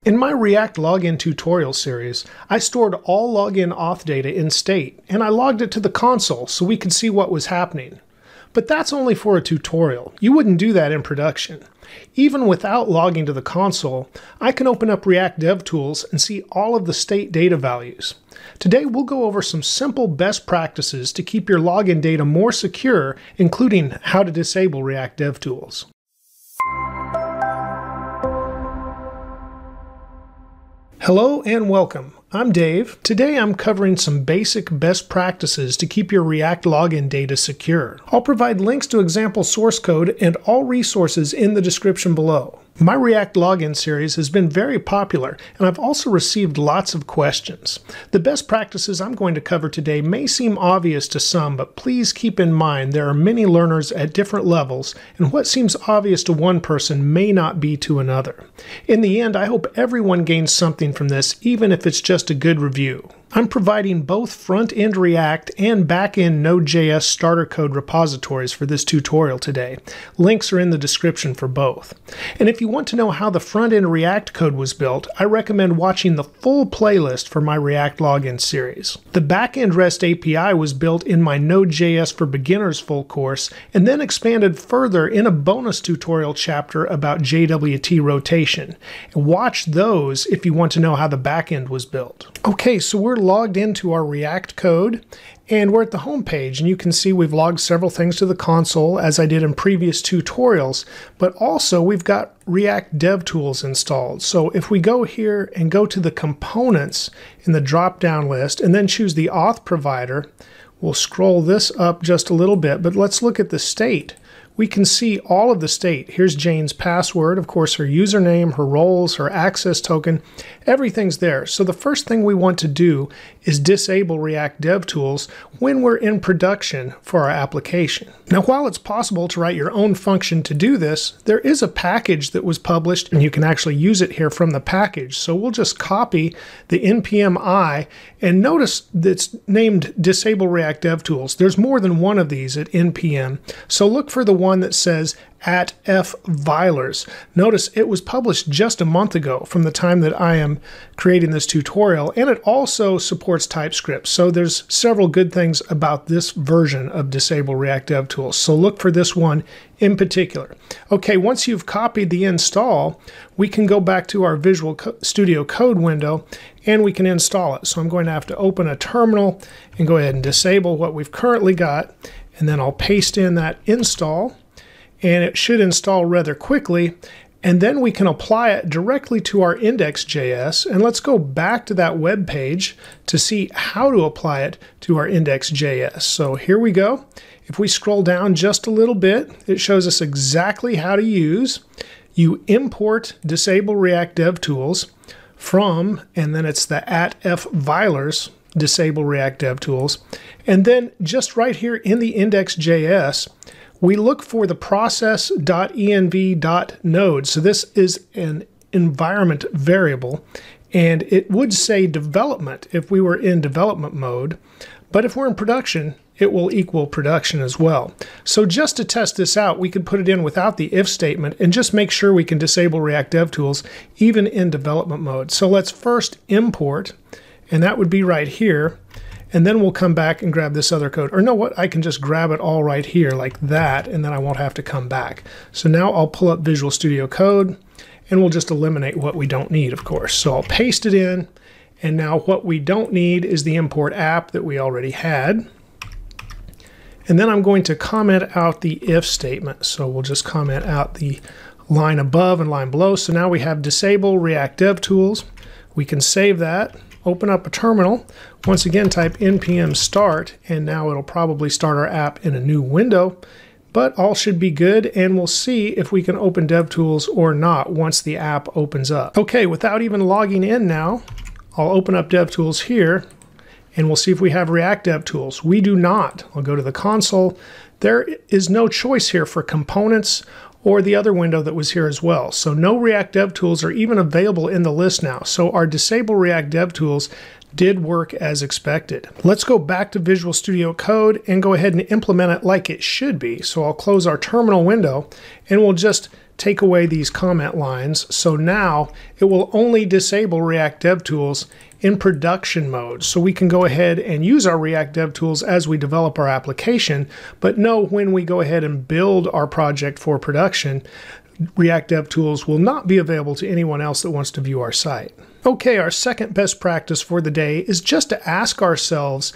In my React login tutorial series, I stored all login auth data in state, and I logged it to the console so we could see what was happening. But that's only for a tutorial. You wouldn't do that in production. Even without logging to the console, I can open up React DevTools and see all of the state data values. Today we'll go over some simple best practices to keep your login data more secure, including how to disable React DevTools. Hello and welcome. I'm Dave. Today I'm covering some basic best practices to keep your React login data secure. I'll provide links to example source code and all resources in the description below. My React login series has been very popular, and I've also received lots of questions. The best practices I'm going to cover today may seem obvious to some, but please keep in mind there are many learners at different levels, and what seems obvious to one person may not be to another. In the end, I hope everyone gains something from this, even if it's just a good review. I'm providing both front-end React and back-end Node.js starter code repositories for this tutorial today. Links are in the description for both. And if you want to know how the front-end React code was built, I recommend watching the full playlist for my React login series. The back-end REST API was built in my Node.js for Beginners full course, and then expanded further in a bonus tutorial chapter about JWT rotation. And watch those if you want to know how the back-end was built. Okay, so we're logged into our React code, and we're at the home page, and you can see we've logged several things to the console as I did in previous tutorials, but also we've got React DevTools installed. So if we go here and go to the components in the drop-down list and then choose the auth provider, we'll scroll this up just a little bit, but let's look at the state. We can see all of the state. Here's Jane's password, of course, her username, her roles, her access token, everything's there. So the first thing we want to do is disable React DevTools when we're in production for our application. Now, while it's possible to write your own function to do this, there is a package that was published, and you can actually use it here from the package. So we'll just copy the npm I, and notice that's named Disable React DevTools. There's more than one of these at npm, so look for the one that says @fvilers. Notice it was published just a month ago from the time that I am creating this tutorial, and it also supports TypeScript. So there's several good things about this version of Disable React DevTools. So look for this one in particular. Okay, once you've copied the install, we can go back to our Visual Studio Code window and we can install it. So I'm going to have to open a terminal and go ahead and disable what we've currently got, and then I'll paste in that install, and it should install rather quickly, and then we can apply it directly to our index.js. And let's go back to that web page to see how to apply it to our index.js. So here we go. If we scroll down just a little bit, it shows us exactly how to use. You import Disable React DevTools from, and then it's the @fvilers, Disable React DevTools, and then just right here in the index.js, we look for the process.env.node. So this is an environment variable, and it would say development if we were in development mode, but if we're in production, it will equal production as well. So just to test this out, we could put it in without the if statement and just make sure we can disable React DevTools even in development mode. So let's first import, and that would be right here. And then we'll come back and grab this other code. Or know what? I can just grab it all right here like that, and then I won't have to come back. So now I'll pull up Visual Studio Code, and we'll just eliminate what we don't need, of course. So I'll paste it in, and now what we don't need is the import app that we already had. And then I'm going to comment out the if statement. So we'll just comment out the line above and line below. So now we have Disable React DevTools. We can save that. Open up a terminal, once again type npm start, and now it'll probably start our app in a new window, but all should be good, and we'll see if we can open DevTools or not once the app opens up. Okay, without even logging in now, I'll open up DevTools here, and we'll see if we have React DevTools. We do not. I'll go to the console. There is no choice here for components or the other window that was here as well. So no React DevTools are even available in the list now. So our Disable React DevTools did work as expected. Let's go back to Visual Studio Code and go ahead and implement it like it should be. So I'll close our terminal window, and we'll just take away these comment lines. So now it will only disable React DevTools in production mode. So we can go ahead and use our React DevTools as we develop our application, but know when we go ahead and build our project for production, React DevTools will not be available to anyone else that wants to view our site. Okay, our second best practice for the day is just to ask ourselves,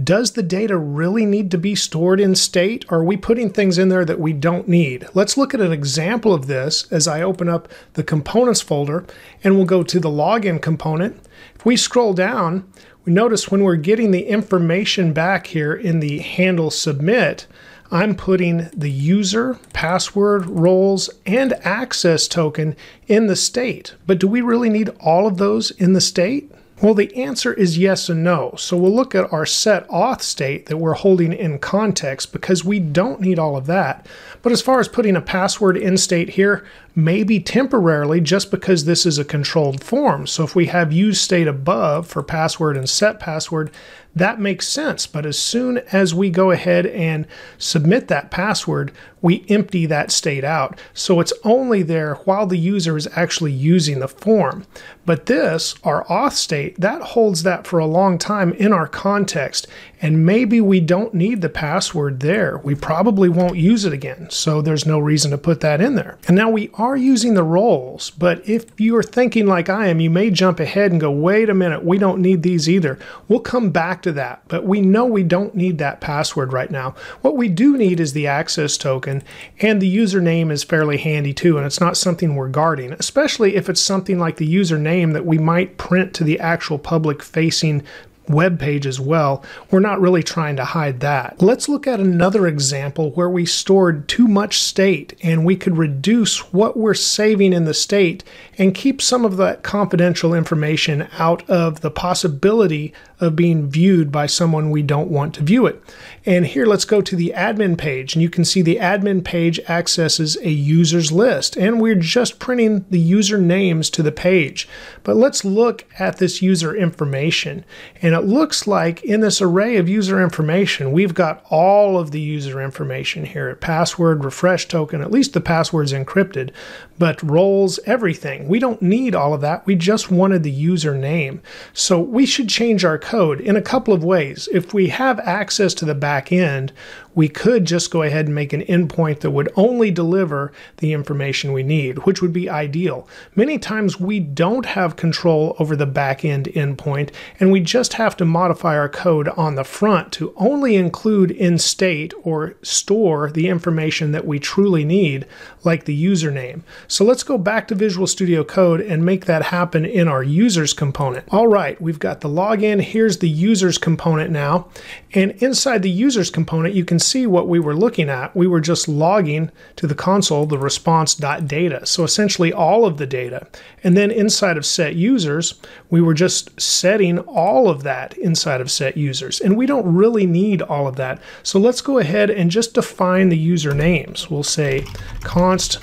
does the data really need to be stored in state? Or are we putting things in there that we don't need? Let's look at an example of this as I open up the components folder, and we'll go to the login component. If we scroll down, we notice when we're getting the information back here in the handle submit, I'm putting the user, password, roles, and access token in the state. But do we really need all of those in the state? Well, the answer is yes and no. So we'll look at our set auth state that we're holding in context because we don't need all of that. But as far as putting a password in state here, maybe temporarily just because this is a controlled form. So if we have use state above for password and set password, that makes sense. But as soon as we go ahead and submit that password, we empty that state out. So it's only there while the user is actually using the form. But this, our auth state, that holds that for a long time in our context. And maybe we don't need the password there. We probably won't use it again. So there's no reason to put that in there. And now we are using the roles, but if you're thinking like I am, you may jump ahead and go, wait a minute, we don't need these either. We'll come back to that, but we know we don't need that password right now. What we do need is the access token, and the username is fairly handy too, and it's not something we're guarding, especially if it's something like the username that we might print to the actual public-facing web page as well. We're not really trying to hide that. Let's look at another example where we stored too much state and we could reduce what we're saving in the state and keep some of that confidential information out of the possibility of being viewed by someone we don't want to view it. And here let's go to the admin page, and you can see the admin page accesses a users list, and we're just printing the user names to the page. But let's look at this user information, and it looks like in this array of user information, we've got all of the user information here at password, refresh token, at least the password's encrypted, but roles, everything. We don't need all of that. We just wanted the username. So we should change our code in a couple of ways. If we have access to the back end, we could just go ahead and make an endpoint that would only deliver the information we need, which would be ideal. Many times we don't have control over the back end endpoint, and we just have to modify our code on the front to only include in state or store the information that we truly need, like the username. So let's go back to Visual Studio Code and make that happen in our users component. All right, we've got the login. Here's the users component now. And inside the users component, you can see what we were looking at. We were just logging to the console the response.data. So essentially all of the data. And then inside of set users, we were just setting all of that inside of set users. And we don't really need all of that. So let's go ahead and just define the usernames. We'll say const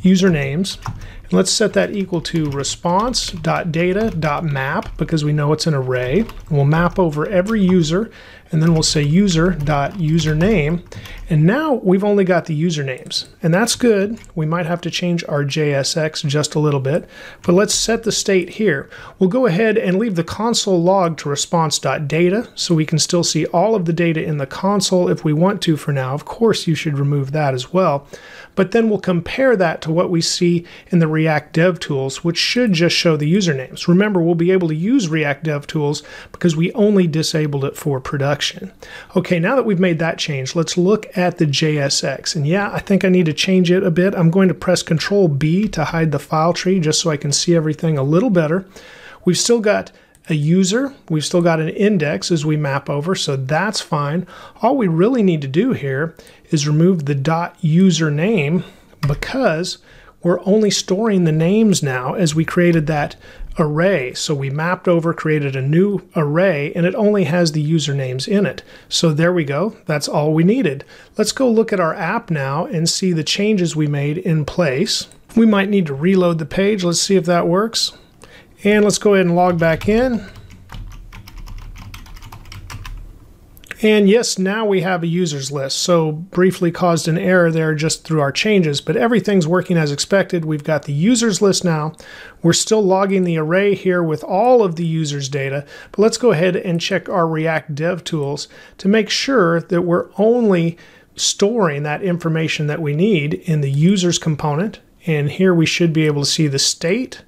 usernames. And let's set that equal to response.data.map because we know it's an array. We'll map over every user, and then we'll say user.username. And now we've only got the usernames, and that's good. We might have to change our JSX just a little bit, but let's set the state here. We'll go ahead and leave the console log to response.data so we can still see all of the data in the console if we want to for now. Of course, you should remove that as well. But then we'll compare that to what we see in the React DevTools, which should just show the usernames. Remember, we'll be able to use React DevTools because we only disabled it for production. Okay, now that we've made that change, let's look at the JSX. And yeah, I think I need to change it a bit. I'm going to press Control B to hide the file tree just so I can see everything a little better. We've still got a user, we've still got an index as we map over, so that's fine. All we really need to do here is remove the .username because we're only storing the names now as we created that array. So we mapped over, created a new array, and it only has the usernames in it. So there we go. That's all we needed. Let's go look at our app now and see the changes we made in place. We might need to reload the page. Let's see if that works. And let's go ahead and log back in. And yes, now we have a users list. So briefly caused an error there just through our changes, but everything's working as expected. We've got the users list now. We're still logging the array here with all of the users data, but let's go ahead and check our React Dev Tools to make sure that we're only storing that information that we need in the users component. And here we should be able to see the state.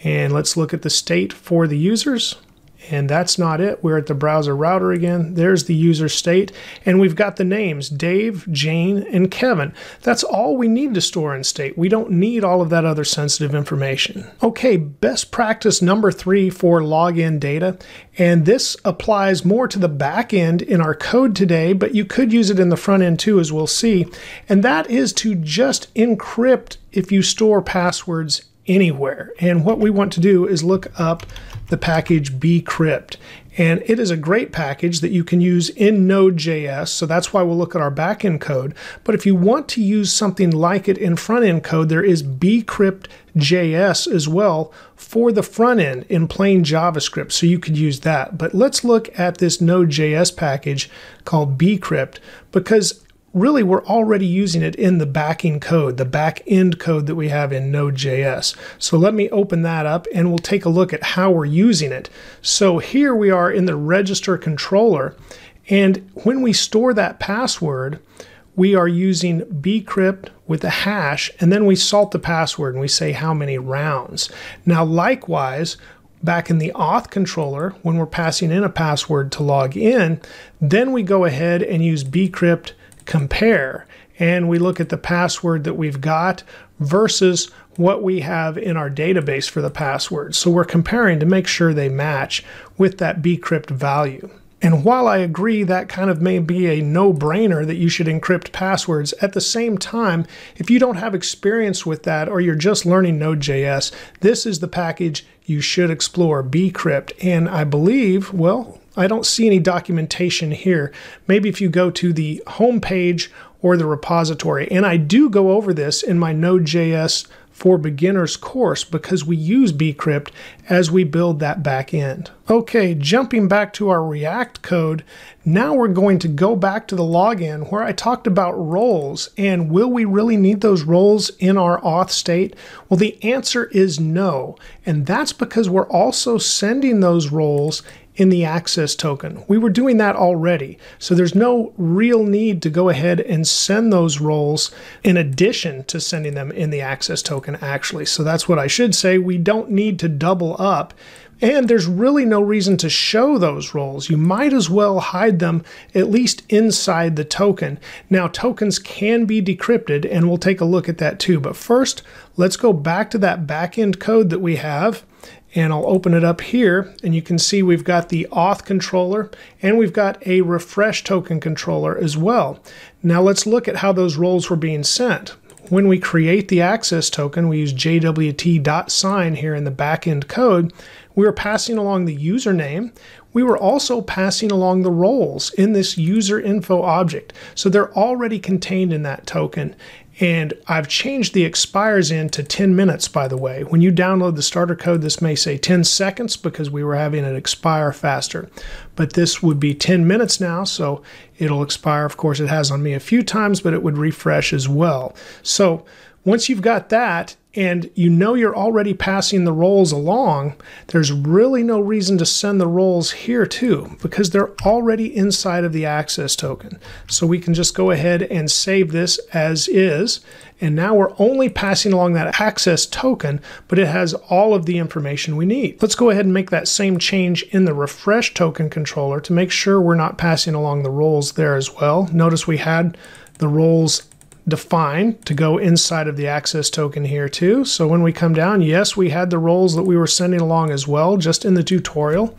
And let's look at the state for the users. And that's not it. We're at the browser router again. There's the user state. And we've got the names, Dave, Jane, and Kevin. That's all we need to store in state. We don't need all of that other sensitive information. Okay, best practice number 3 for login data. And this applies more to the back end in our code today, but you could use it in the front end too, as we'll see. And that is to just encrypt if you store passwords anywhere. And what we want to do is look up the package bcrypt. And it is a great package that you can use in node.js. So that's why we'll look at our backend code. But if you want to use something like it in front-end code, there is bcrypt.js as well for the front end in plain JavaScript. So you could use that. But let's look at this node.js package called bcrypt, because really we're already using it in the backing code, the back end code that we have in node.js. So let me open that up and we'll take a look at how we're using it. So here we are in the register controller, and when we store that password, we are using bcrypt with a hash, and then we salt the password and we say how many rounds. Now likewise, back in the auth controller, when we're passing in a password to log in, then we go ahead and use bcrypt compare, and we look at the password that we've got versus what we have in our database for the password. So we're comparing to make sure they match with that bcrypt value. And while I agree that kind of may be a no-brainer that you should encrypt passwords, at the same time, if you don't have experience with that or you're just learning Node.js, this is the package you should explore, bcrypt. And I believe, well, I don't see any documentation here. Maybe if you go to the home page or the repository, and I do go over this in my Node.js for Beginners course because we use bcrypt as we build that back end. Okay, jumping back to our React code, now we're going to go back to the login where I talked about roles, and will we really need those roles in our auth state? Well, the answer is no, and that's because we're also sending those roles in the access token. We were doing that already, so there's no real need to go ahead and send those roles in addition to sending them in the access token actually. So that's what I should say. We don't need to double up, and there's really no reason to show those roles. You might as well hide them at least inside the token. Now tokens can be decrypted, and we'll take a look at that too. But first, let's go back to that backend code that we have. And I'll open it up here, and you can see we've got the auth controller and we've got a refresh token controller as well. Now let's look at how those roles were being sent. When we create the access token, we use JWT.sign here in the backend code. We were passing along the username. We were also passing along the roles in this user info object. So they're already contained in that token. And I've changed the expires in to 10 minutes, by the way. When you download the starter code, this may say 10 seconds because we were having it expire faster. But this would be 10 minutes now, so it'll expire. Of course, it has on me a few times, but it would refresh as well. So once you've got that, and you know you're already passing the roles along, there's really no reason to send the roles here too, because they're already inside of the access token. So we can just go ahead and save this as is. And now we're only passing along that access token, but it has all of the information we need. Let's go ahead and make that same change in the refresh token controller to make sure we're not passing along the roles there as well. Notice we had the roles defined to go inside of the access token here too. So when we come down, yes, we had the roles that we were sending along as well, just in the tutorial.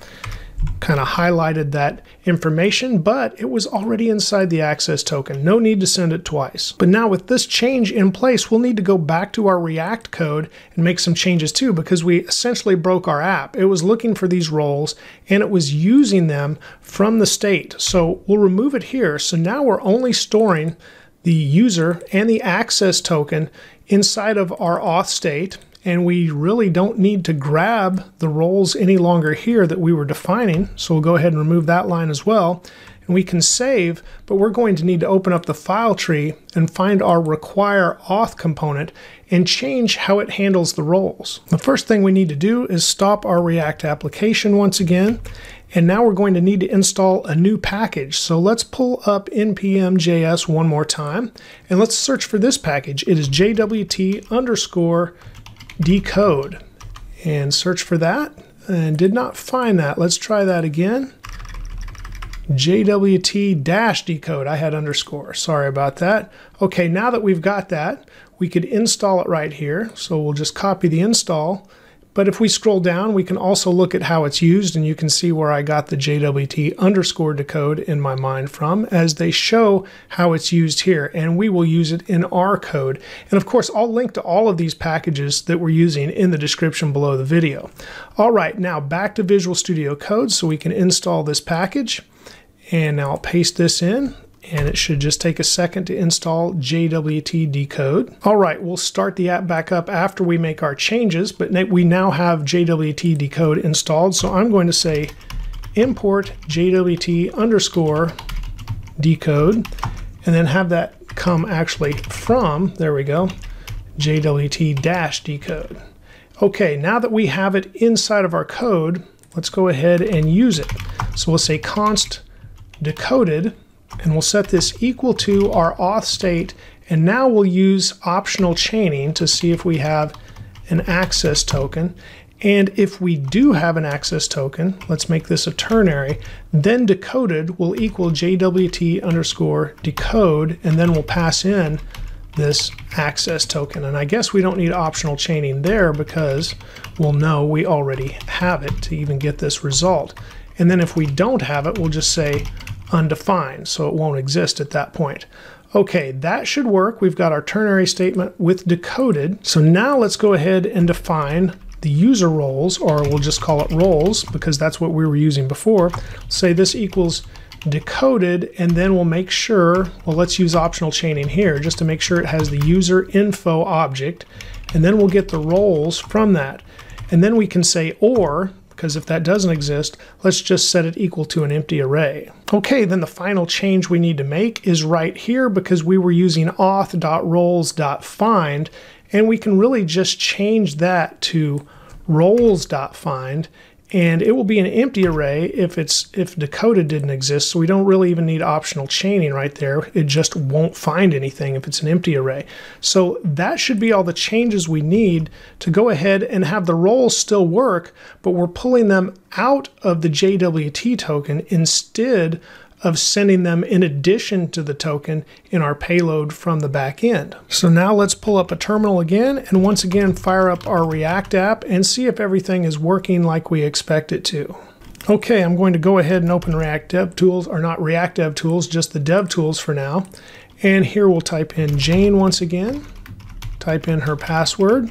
Kind of highlighted that information, but it was already inside the access token. No need to send it twice. But now with this change in place, we'll need to go back to our React code and make some changes too, because we essentially broke our app. It was looking for these roles and it was using them from the state. So we'll remove it here. So now we're only storing the user and the access token inside of our auth state, and we really don't need to grab the roles any longer here that we were defining. So we'll go ahead and remove that line as well. and we can save, but we're going to need to open up the file tree and find our require auth component and change how it handles the roles. The first thing we need to do is stop our React application once again, and now we're going to need to install a new package. So let's pull up npm.js one more time, and let's search for this package. It is JWT_decode, and search for that, and did not find that. Let's try that again. JWT-decode, I had underscore, sorry about that. Okay, now that we've got that, we could install it right here. So we'll just copy the install. But if we scroll down, we can also look at how it's used, and you can see where I got the JWT_decode in my mind from, as they show how it's used here, and we will use it in our code. And of course, I'll link to all of these packages that we're using in the description below the video. All right, now back to Visual Studio Code so we can install this package. And now I'll paste this in, and it should just take a second to install JWT decode. All right, we'll start the app back up after we make our changes, but we now have JWT decode installed. So I'm going to say import JWT_decode, and then have that come actually from, there we go, JWT-decode. Okay, now that we have it inside of our code, let's go ahead and use it. So we'll say const decoded, and we'll set this equal to our auth state, and now we'll use optional chaining to see if we have an access token. And if we do have an access token, let's make this a ternary, then decoded will equal JWT_decode, and then we'll pass in this access token. And I guess we don't need optional chaining there because we'll know we already have it to even get this result. And then if we don't have it, we'll just say undefined, so it won't exist at that point. Okay, that should work. We've got our ternary statement with decoded. So now let's go ahead and define the user roles, or we'll just call it roles because that's what we were using before. Say this equals decoded, and then we'll make sure, well, let's use optional chaining here just to make sure it has the user info object, and then we'll get the roles from that. And then we can say or, because if that doesn't exist, let's just set it equal to an empty array. Okay, then the final change we need to make is right here because we were using auth.roles.find, and we can really just change that to roles.find, and it will be an empty array if decoded didn't exist, so we don't really even need optional chaining right there. It just won't find anything if it's an empty array. So that should be all the changes we need to go ahead and have the roles still work, but we're pulling them out of the JWT token instead of sending them in addition to the token in our payload from the back end. So now let's pull up a terminal again, and once again fire up our React app and see if everything is working like we expect it to. Okay, I'm going to go ahead and open React DevTools, or not React DevTools, just the DevTools for now. And here we'll type in Jane once again, type in her password,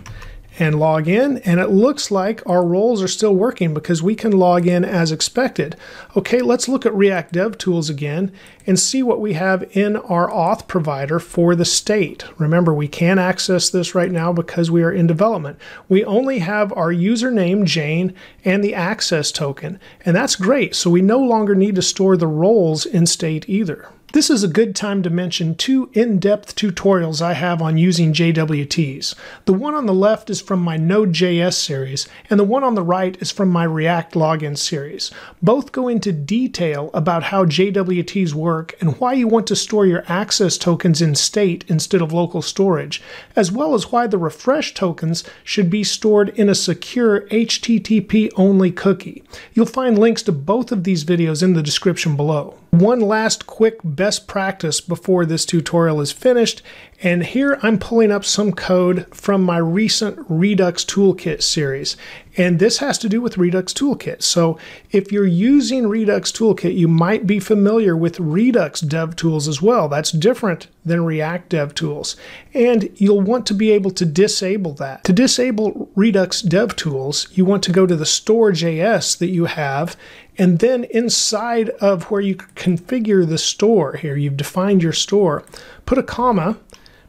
and log in, and it looks like our roles are still working because we can log in as expected. Okay, let's look at React DevTools again and see what we have in our auth provider for the state. Remember, we can't access this right now because we are in development. We only have our username, Jane, and the access token, and that's great, so we no longer need to store the roles in state either. This is a good time to mention two in-depth tutorials I have on using JWTs. The one on the left is from my node.js series, and the one on the right is from my React login series. Both go into detail about how JWTs work and why you want to store your access tokens in state instead of local storage, as well as why the refresh tokens should be stored in a secure HTTP-only cookie. You'll find links to both of these videos in the description below. One last quick best practice before this tutorial is finished, and here I'm pulling up some code from my recent Redux Toolkit series, and this has to do with Redux Toolkit. So if you're using Redux Toolkit, you might be familiar with Redux DevTools as well. That's different than React DevTools, and you'll want to be able to disable that. To disable Redux DevTools, you want to go to the store.js that you have, and then inside of where you configure the store here, you've defined your store, put a comma,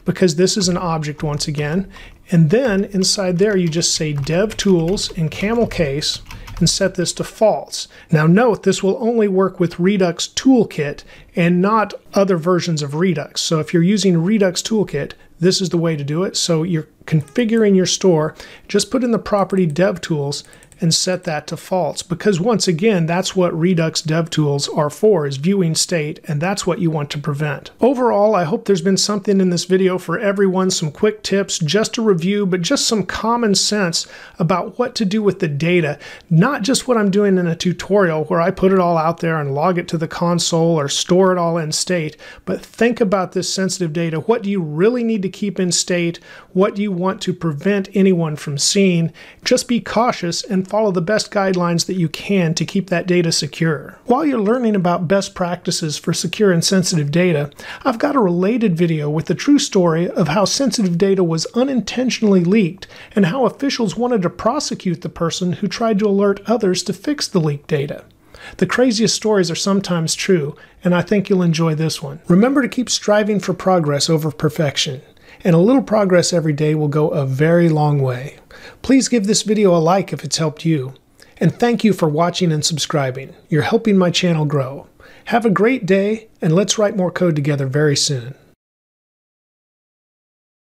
because this is an object once again, and then inside there you just say DevTools in camel case, and set this to false. Now note, this will only work with Redux Toolkit and not other versions of Redux. So if you're using Redux Toolkit, this is the way to do it. So you're configuring your store, just put in the property DevTools and set that to false, because once again, that's what Redux DevTools are for, is viewing state, and that's what you want to prevent. Overall, I hope there's been something in this video for everyone, some quick tips just to review, but just some common sense about what to do with the data, not just what I'm doing in a tutorial where I put it all out there and log it to the console or store it all in state, but think about this sensitive data. What do you really need to keep in state? What do you want to prevent anyone from seeing? Just be cautious and follow the best guidelines that you can to keep that data secure. While you're learning about best practices for secure and sensitive data, I've got a related video with the true story of how sensitive data was unintentionally leaked and how officials wanted to prosecute the person who tried to alert others to fix the leaked data. The craziest stories are sometimes true, and I think you'll enjoy this one. Remember to keep striving for progress over perfection, and a little progress every day will go a very long way. Please give this video a like if it's helped you. And thank you for watching and subscribing. You're helping my channel grow. Have a great day, and let's write more code together very soon.